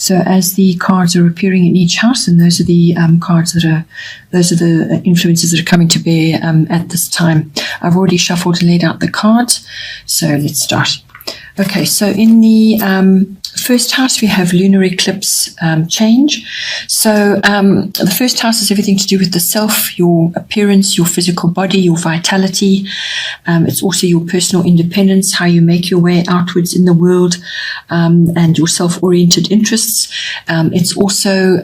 So as the cards are appearing in each house, and those are the those are the influences that are coming to bear at this time. I've already shuffled and laid out the cards, so let's start. Okay, so in the first house we have lunar eclipse change. So the first house is everything to do with the self, your appearance, your physical body, your vitality. It's also your personal independence, how you make your way outwards in the world, and your self-oriented interests. It's also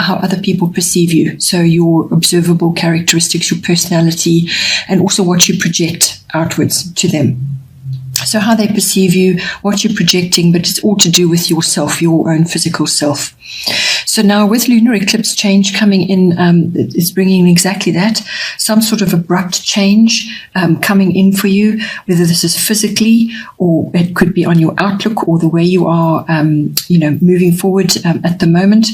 how other people perceive you. So your observable characteristics, your personality, and also what you project outwards to them. So how they perceive you, what you're projecting, but it's all to do with yourself, your own physical self. So now with lunar eclipse change coming in, it's bringing exactly that, some sort of abrupt change coming in for you, whether this is physically or it could be on your outlook or the way you are, moving forward at the moment.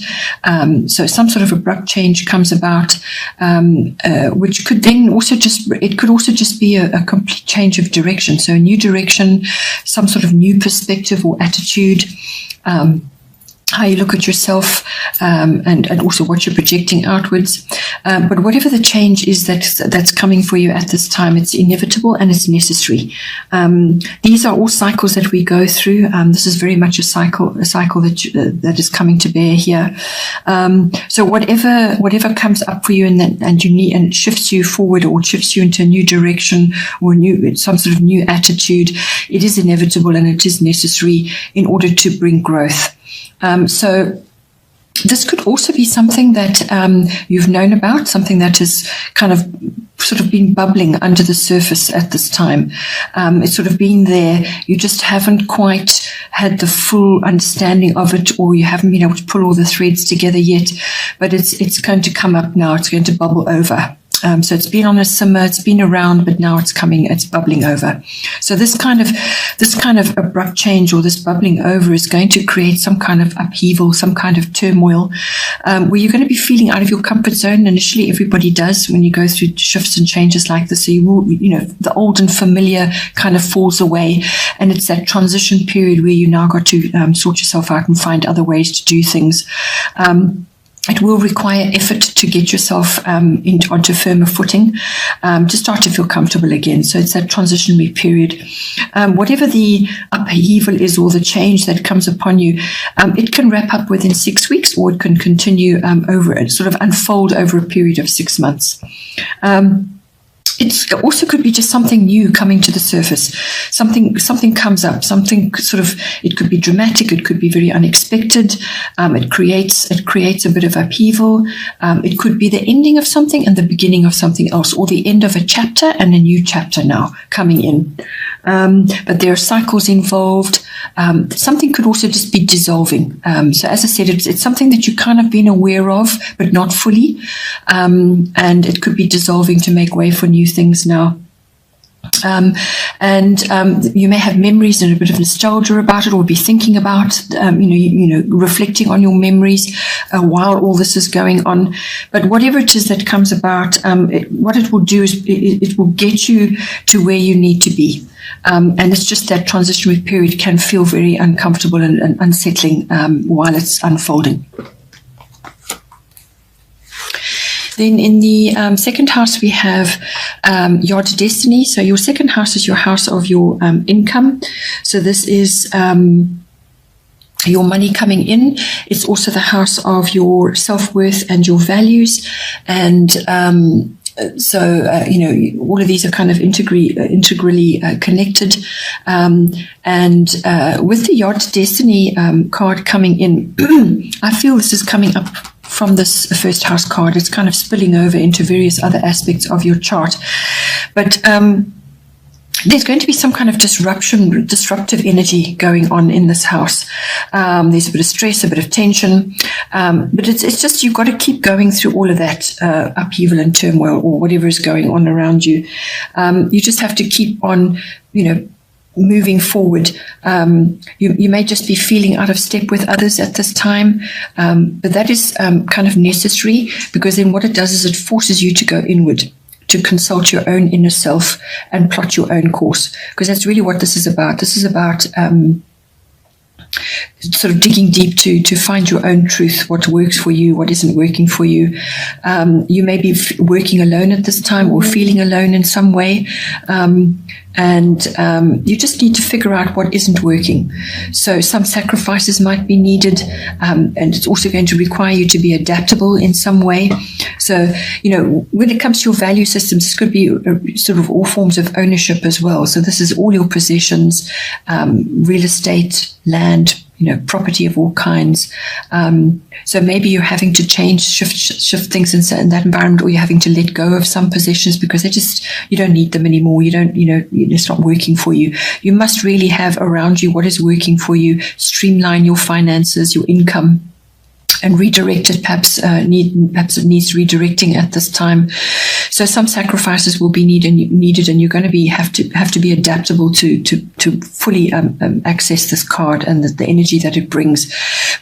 So some sort of abrupt change comes about, which could then also just be a complete change of direction. So a new direction, some sort of new perspective or attitude, how you look at yourself, and also what you're projecting outwards. But whatever the change is that's coming for you at this time, it's inevitable and it's necessary. These are all cycles that we go through. This is very much a cycle that is coming to bear here. So whatever comes up for you and it shifts you forward or shifts you into a new direction or some sort of new attitude, it is inevitable and it is necessary in order to bring growth. So this could also be something that you've known about, something that has kind of sort of been bubbling under the surface at this time. It's sort of been there. You just haven't quite had the full understanding of it, or you haven't been able to pull all the threads together yet. But it's going to come up now. It's going to bubble over. So it's been on a simmer, it's been around, but now it's bubbling over. So this kind of abrupt change or this bubbling over is going to create some kind of upheaval, some kind of turmoil, where you're going to be feeling out of your comfort zone. Initially, everybody does when you go through shifts and changes like this. So you will, the old and familiar kind of falls away, and it's that transition period where you now got to sort yourself out and find other ways to do things. It will require effort to get yourself onto firmer footing, to start to feel comfortable again. So it's that transitionary period. Whatever the upheaval is or the change that comes upon you, it can wrap up within 6 weeks, or it can continue sort of unfold over a period of 6 months. It also could be just something new coming to the surface. Something comes up, it could be dramatic, it could be very unexpected. It creates a bit of upheaval. It could be the ending of something and the beginning of something else, or the end of a chapter and a new chapter now coming in. But there are cycles involved. Something could also just be dissolving. So as I said, it's something that you've kind of been aware of, but not fully. And it could be dissolving to make way for new things now. You may have memories and a bit of nostalgia about it, or be thinking about, reflecting on your memories while all this is going on. But whatever it is that comes about, what it will do is it will get you to where you need to be. And it's just that transitionary period can feel very uncomfortable and unsettling while it's unfolding. Then in the second house, we have Yard Destiny. So your second house is your house of your income. So this is your money coming in. It's also the house of your self-worth and your values. And all of these are kind of integrally connected. With the Yard Destiny card coming in, I feel this is coming up from this first house card. It's kind of spilling over into various other aspects of your chart. But there's going to be some kind of disruptive energy going on in this house. There's a bit of stress, a bit of tension, but it's just you've got to keep going through all of that upheaval and turmoil, or whatever is going on around you. You just have to keep on, moving forward. You may just be feeling out of step with others at this time, but that is kind of necessary, because then what it does is it forces you to go inward, to consult your own inner self and plot your own course, because that's really what this is about. This is about sort of digging deep to find your own truth, what works for you, what isn't working for you. You may be working alone at this time or feeling alone in some way. And you just need to figure out what isn't working. So some sacrifices might be needed, and it's also going to require you to be adaptable in some way. So, when it comes to your value systems, this could be sort of all forms of ownership as well. So this is all your possessions, real estate, land, property of all kinds. So maybe you're having to shift things in that environment, or you're having to let go of some possessions because you don't need them anymore. It's not working for you. You must really have around you what is working for you. Streamline your finances, your income, and redirect it. Perhaps it needs redirecting at this time. So some sacrifices will be needed, and you're going to have to be adaptable to fully access this card and the energy that it brings.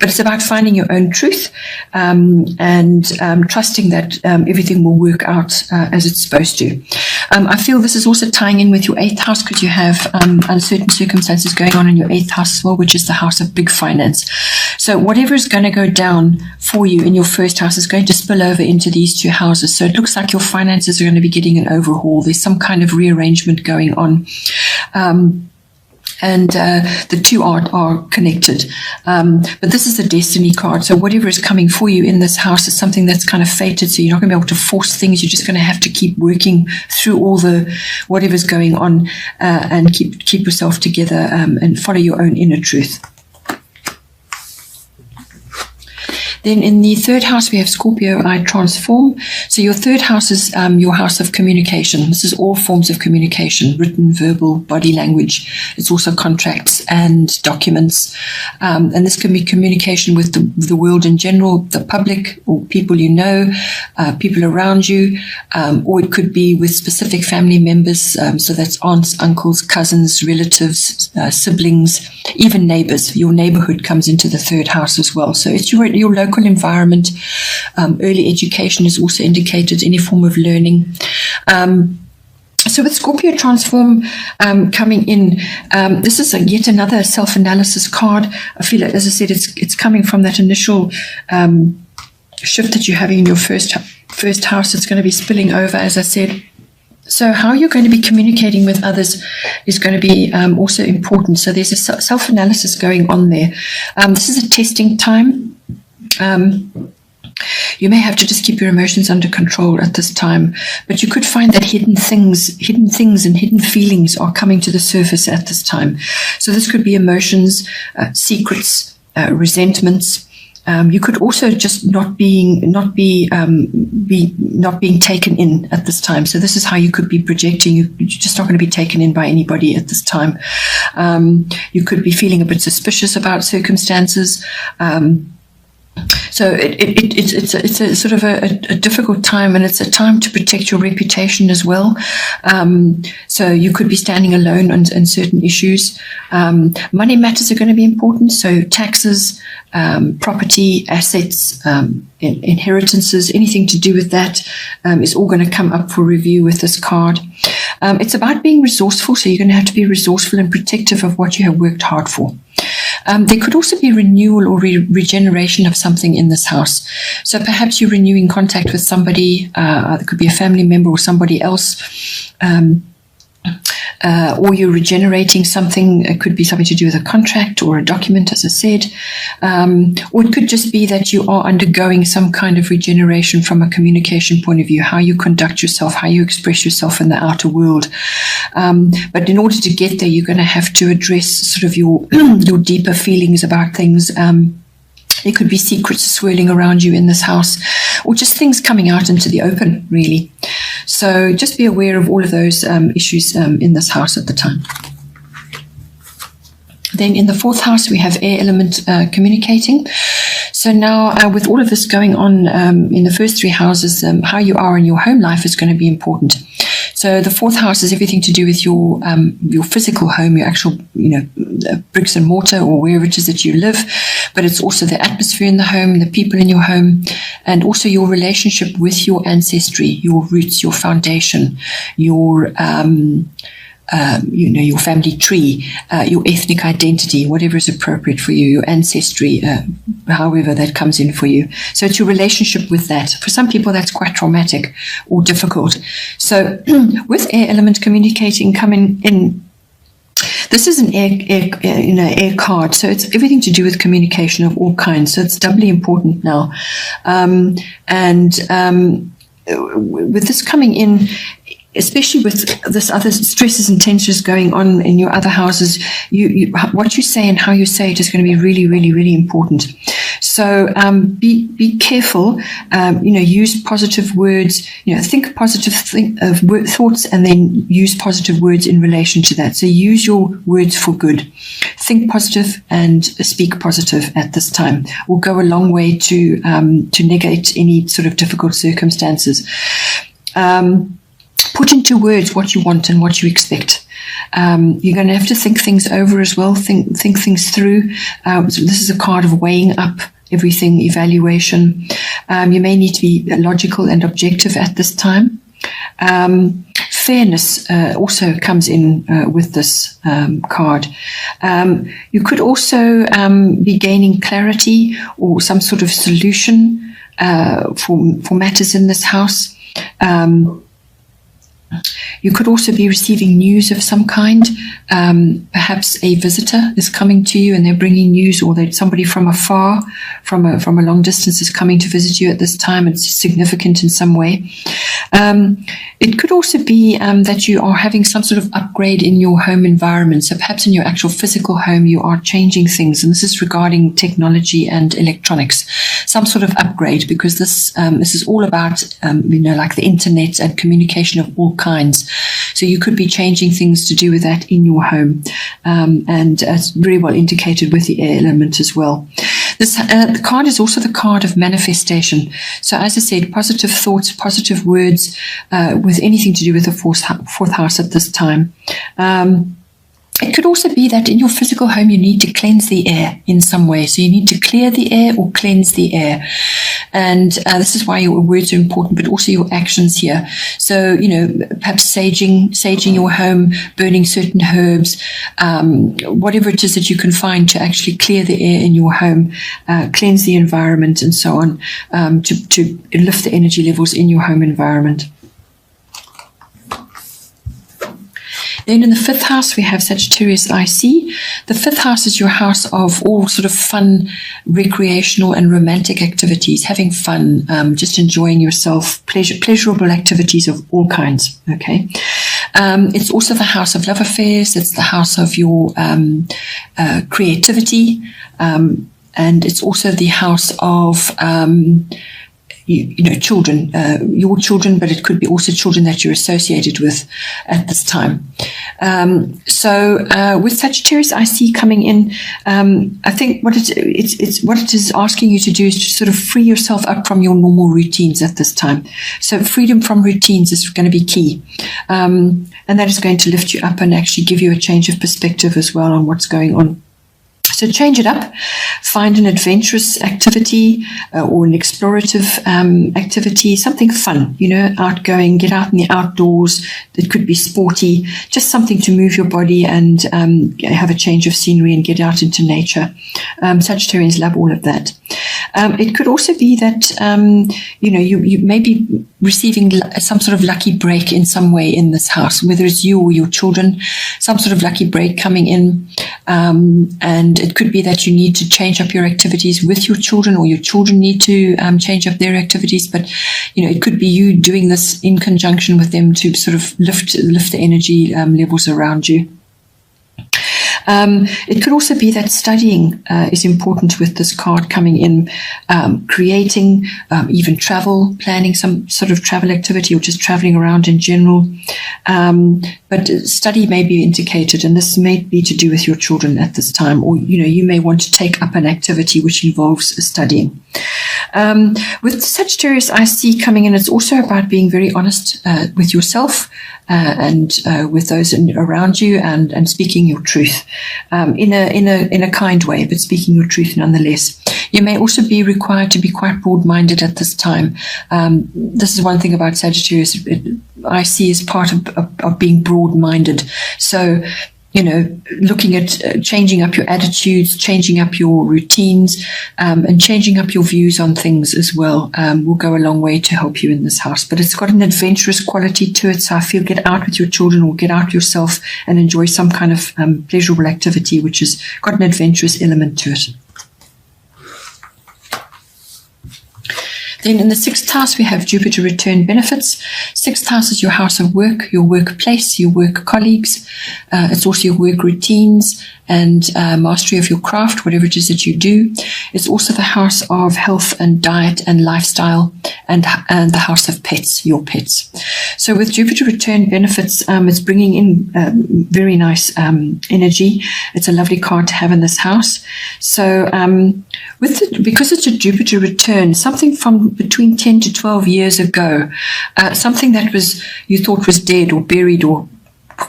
But it's about finding your own truth and trusting that everything will work out as it's supposed to. I feel this is also tying in with your 8th house, because you have uncertain circumstances going on in your 8th house as well, which is the house of big finance. So whatever is going to go down for you in your 1st house is going to spill over into these 2 houses. So it looks like your finances are going to be getting an overhaul. There's some kind of rearrangement going on. And the 2 are connected. But this is a destiny card. So whatever is coming for you in this house is something that's kind of fated. So you're not going to be able to force things. You're just going to have to keep working through all whatever's going on and keep yourself together and follow your own inner truth. Then in the 3rd house, we have Scorpio, I transform. So your 3rd house is your house of communication. This is all forms of communication, written, verbal, body language. It's also contracts and documents. And this can be communication with the world in general, the public, or people people around you, or it could be with specific family members. So that's aunts, uncles, cousins, relatives, siblings, even neighbors. Your neighborhood comes into the 3rd house as well. So it's your local environment. Early education is also indicated, any form of learning. So with Scorpio transform coming in, this is yet another self-analysis card. I feel like, as I said, it's coming from that initial shift that you're having in your first house. It's going to be spilling over, as I said. So how you're going to be communicating with others is going to be also important. So there's a self-analysis going on there. This is a testing time. You may have to just keep your emotions under control at this time, but you could find that hidden things and hidden feelings are coming to the surface at this time. So this could be emotions, secrets, resentments. You could also just not being taken in at this time. So this is how you could be projecting. You're just not going to be taken in by anybody at this time. You could be feeling a bit suspicious about circumstances. So it's a sort of a difficult time, and it's a time to protect your reputation as well. So you could be standing alone on certain issues. Money matters are going to be important. So taxes, property, assets, inheritances, anything to do with that is all going to come up for review with this card. It's about being resourceful. So you're going to have to be resourceful and protective of what you have worked hard for. There could also be renewal or regeneration of something in this house. So perhaps you're renewing contact with somebody, it could be a family member or somebody else, or you're regenerating something. It could be something to do with a contract or a document, as I said, or it could just be that you are undergoing some kind of regeneration from a communication point of view, how you conduct yourself, how you express yourself in the outer world. But in order to get there, you're going to have to address sort of your deeper feelings about things. There could be secrets swirling around you in this house, or just things coming out into the open, really. So just be aware of all of those issues in this house at the time. Then in the 4th house, we have air element communicating. So now with all of this going on in the first 3 houses, how you are in your home life is going to be important. So the 4th house is everything to do with your physical home, your actual, bricks and mortar, or wherever it is that you live. But it's also the atmosphere in the home, the people in your home, and also your relationship with your ancestry, your roots, your foundation, your your family tree, your ethnic identity, whatever is appropriate for you, your ancestry, however that comes in for you. So it's your relationship with that. For some people, that's quite traumatic or difficult. So with air element communicating coming in, this is an air card, so it's everything to do with communication of all kinds. So it's doubly important now. With this coming in, especially with this other stresses and tensions going on in your other houses, what you say and how you say it is going to be really, really, really important. So be careful. Use positive words. Think positive thoughts, and then use positive words in relation to that. So use your words for good. Think positive and speak positive at this time. Will go a long way to negate any sort of difficult circumstances. Put into words what you want and what you expect. You're going to have to think things over as well, think things through. So this is a card of weighing up everything, evaluation. You may need to be logical and objective at this time. Fairness also comes in with this card. You could also be gaining clarity or some sort of solution for matters in this house. You could also be receiving news of some kind. Perhaps a visitor is coming to you and they're bringing news, or that somebody from afar, from a long distance, is coming to visit you at this time. It's significant in some way. It could also be that you are having some sort of upgrade in your home environment. So perhaps in your actual physical home, you are changing things. And this is regarding technology and electronics, some sort of upgrade, because this is all about, like the internet and communication of all kinds. So you could be changing things to do with that in your home. And it's very well indicated with the air element as well. This the card is also the card of manifestation. So as I said, positive thoughts, positive words with anything to do with the fourth house at this time. It could also be that in your physical home, you need to cleanse the air in some way. So you need to clear the air or cleanse the air. And this is why your words are important, but also your actions here. So, perhaps saging your home, burning certain herbs, whatever it is that you can find to actually clear the air in your home, cleanse the environment and so on, to lift the energy levels in your home environment. Then in the fifth house, we have Sagittarius IC. The fifth house is your house of all sort of fun, recreational and romantic activities, having fun, just enjoying yourself, pleasurable activities of all kinds. Okay. It's also the house of love affairs. It's the house of your creativity. And it's also the house of children, your children, but it could be also children that you're associated with at this time. So with Sagittarius IC coming in, I think what it is asking you to do is to sort of free yourself up from your normal routines at this time. So freedom from routines is going to be key. And that is going to lift you up and actually give you a change of perspective as well on what's going on. So change it up, find an adventurous activity or an explorative activity, something fun, outgoing, get out in the outdoors. It could be sporty, just something to move your body and have a change of scenery and get out into nature. Sagittarians love all of that. It could also be that, you may be receiving some sort of lucky break in some way in this house, whether it's you or your children, some sort of lucky break coming in. And it could be that you need to change up your activities with your children, or your children need to change up their activities. But, it could be you doing this in conjunction with them to sort of lift the energy levels around you. It could also be that studying is important with this card coming in, creating, even travel, planning some sort of travel activity, or just traveling around in general. But study may be indicated, and this may be to do with your children at this time, or, you may want to take up an activity which involves studying. With Sagittarius IC coming in, it's also about being very honest with yourself and with those around you, and speaking your truth in a kind way, but speaking your truth nonetheless. You may also be required to be quite broad-minded at this time. This is one thing about Sagittarius. I see as part of being broad-minded. So, looking at changing up your attitudes, changing up your routines, and changing up your views on things as well will go a long way to help you in this house. But it's got an adventurous quality to it, so I feel get out with your children or get out yourself and enjoy some kind of pleasurable activity which has got an adventurous element to it. Then in the 6th house, we have Jupiter return benefits. 6th house is your house of work, your workplace, your work colleagues. It's also your work routines and mastery of your craft, whatever it is that you do. It's also the house of health and diet and lifestyle, and the house of pets, your pets. So with Jupiter return benefits, it's bringing in very nice energy. It's a lovely card to have in this house. So because it's a Jupiter return, something from between 10 to 12 years ago, something that you thought was dead or buried or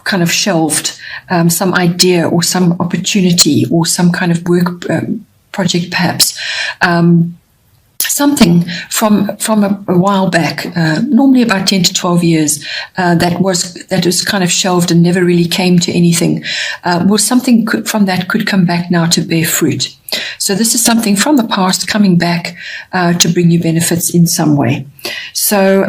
kind of shelved, some idea or some opportunity or some kind of work project perhaps, something from a while back, normally about 10 to 12 years, that was kind of shelved and never really came to anything. Well, something from that could come back now to bear fruit. So this is something from the past coming back to bring you benefits in some way. So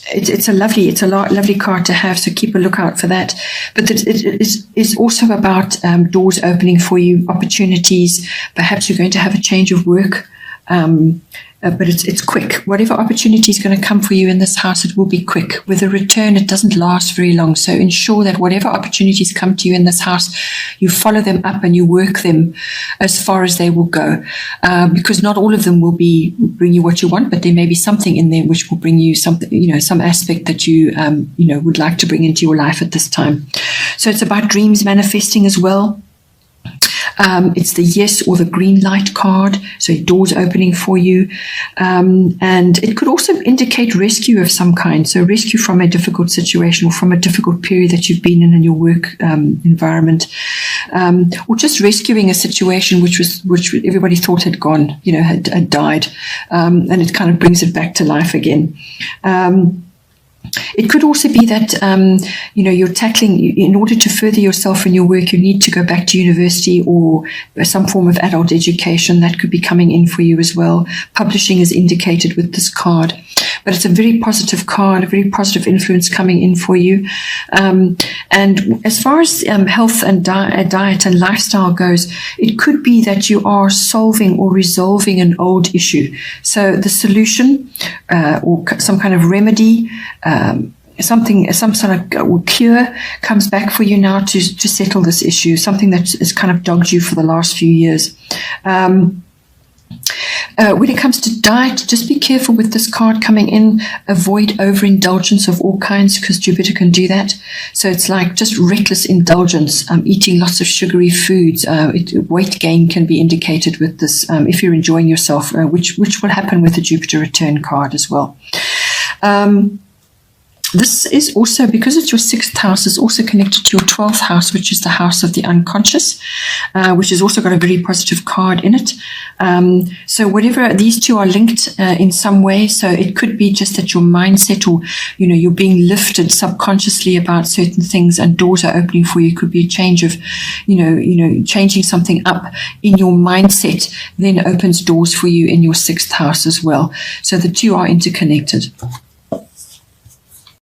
it's a lovely card to have, so keep a lookout for that. But it is also about doors opening for you, opportunities. Perhaps you're going to have a change of work. But it's quick. Whatever opportunity is going to come for you in this house, it will be quick. With a return, it doesn't last very long. So ensure that whatever opportunities come to you in this house, you follow them up and you work them as far as they will go. Because not all of them will bring you what you want, but there may be something in there which will bring you something, some aspect that you would like to bring into your life at this time. So it's about dreams manifesting as well. It's the yes or the green light card, so doors opening for you. And it could also indicate rescue of some kind, so rescue from a difficult situation or from a difficult period that you've been in your work environment, or just rescuing a situation which everybody thought had gone, had died, and it kind of brings it back to life again. It could also be that, you're tackling, in order to further yourself in your work, you need to go back to university or some form of adult education. That could be coming in for you as well. Publishing is indicated with this card. But it's a very positive card, a very positive influence coming in for you. And as far as health and diet and lifestyle goes, it could be that you are solving or resolving an old issue. So the solution or some kind of remedy, some sort of cure comes back for you now to settle this issue, something that has kind of dogged you for the last few years. When it comes to diet, just be careful with this card coming in. Avoid overindulgence of all kinds, because Jupiter can do that. So it's like just reckless indulgence, eating lots of sugary foods. Weight gain can be indicated with this if you're enjoying yourself, which will happen with the Jupiter return card as well. This is also, because it's your 6th house, is also connected to your 12th house, which is the house of the unconscious, which has also got a very positive card in it. So whatever, these two are linked in some way. So it could be just that your mindset, or, you're being lifted subconsciously about certain things and doors are opening for you. It could be a change of, changing something up in your mindset, then opens doors for you in your 6th house as well. So the two are interconnected.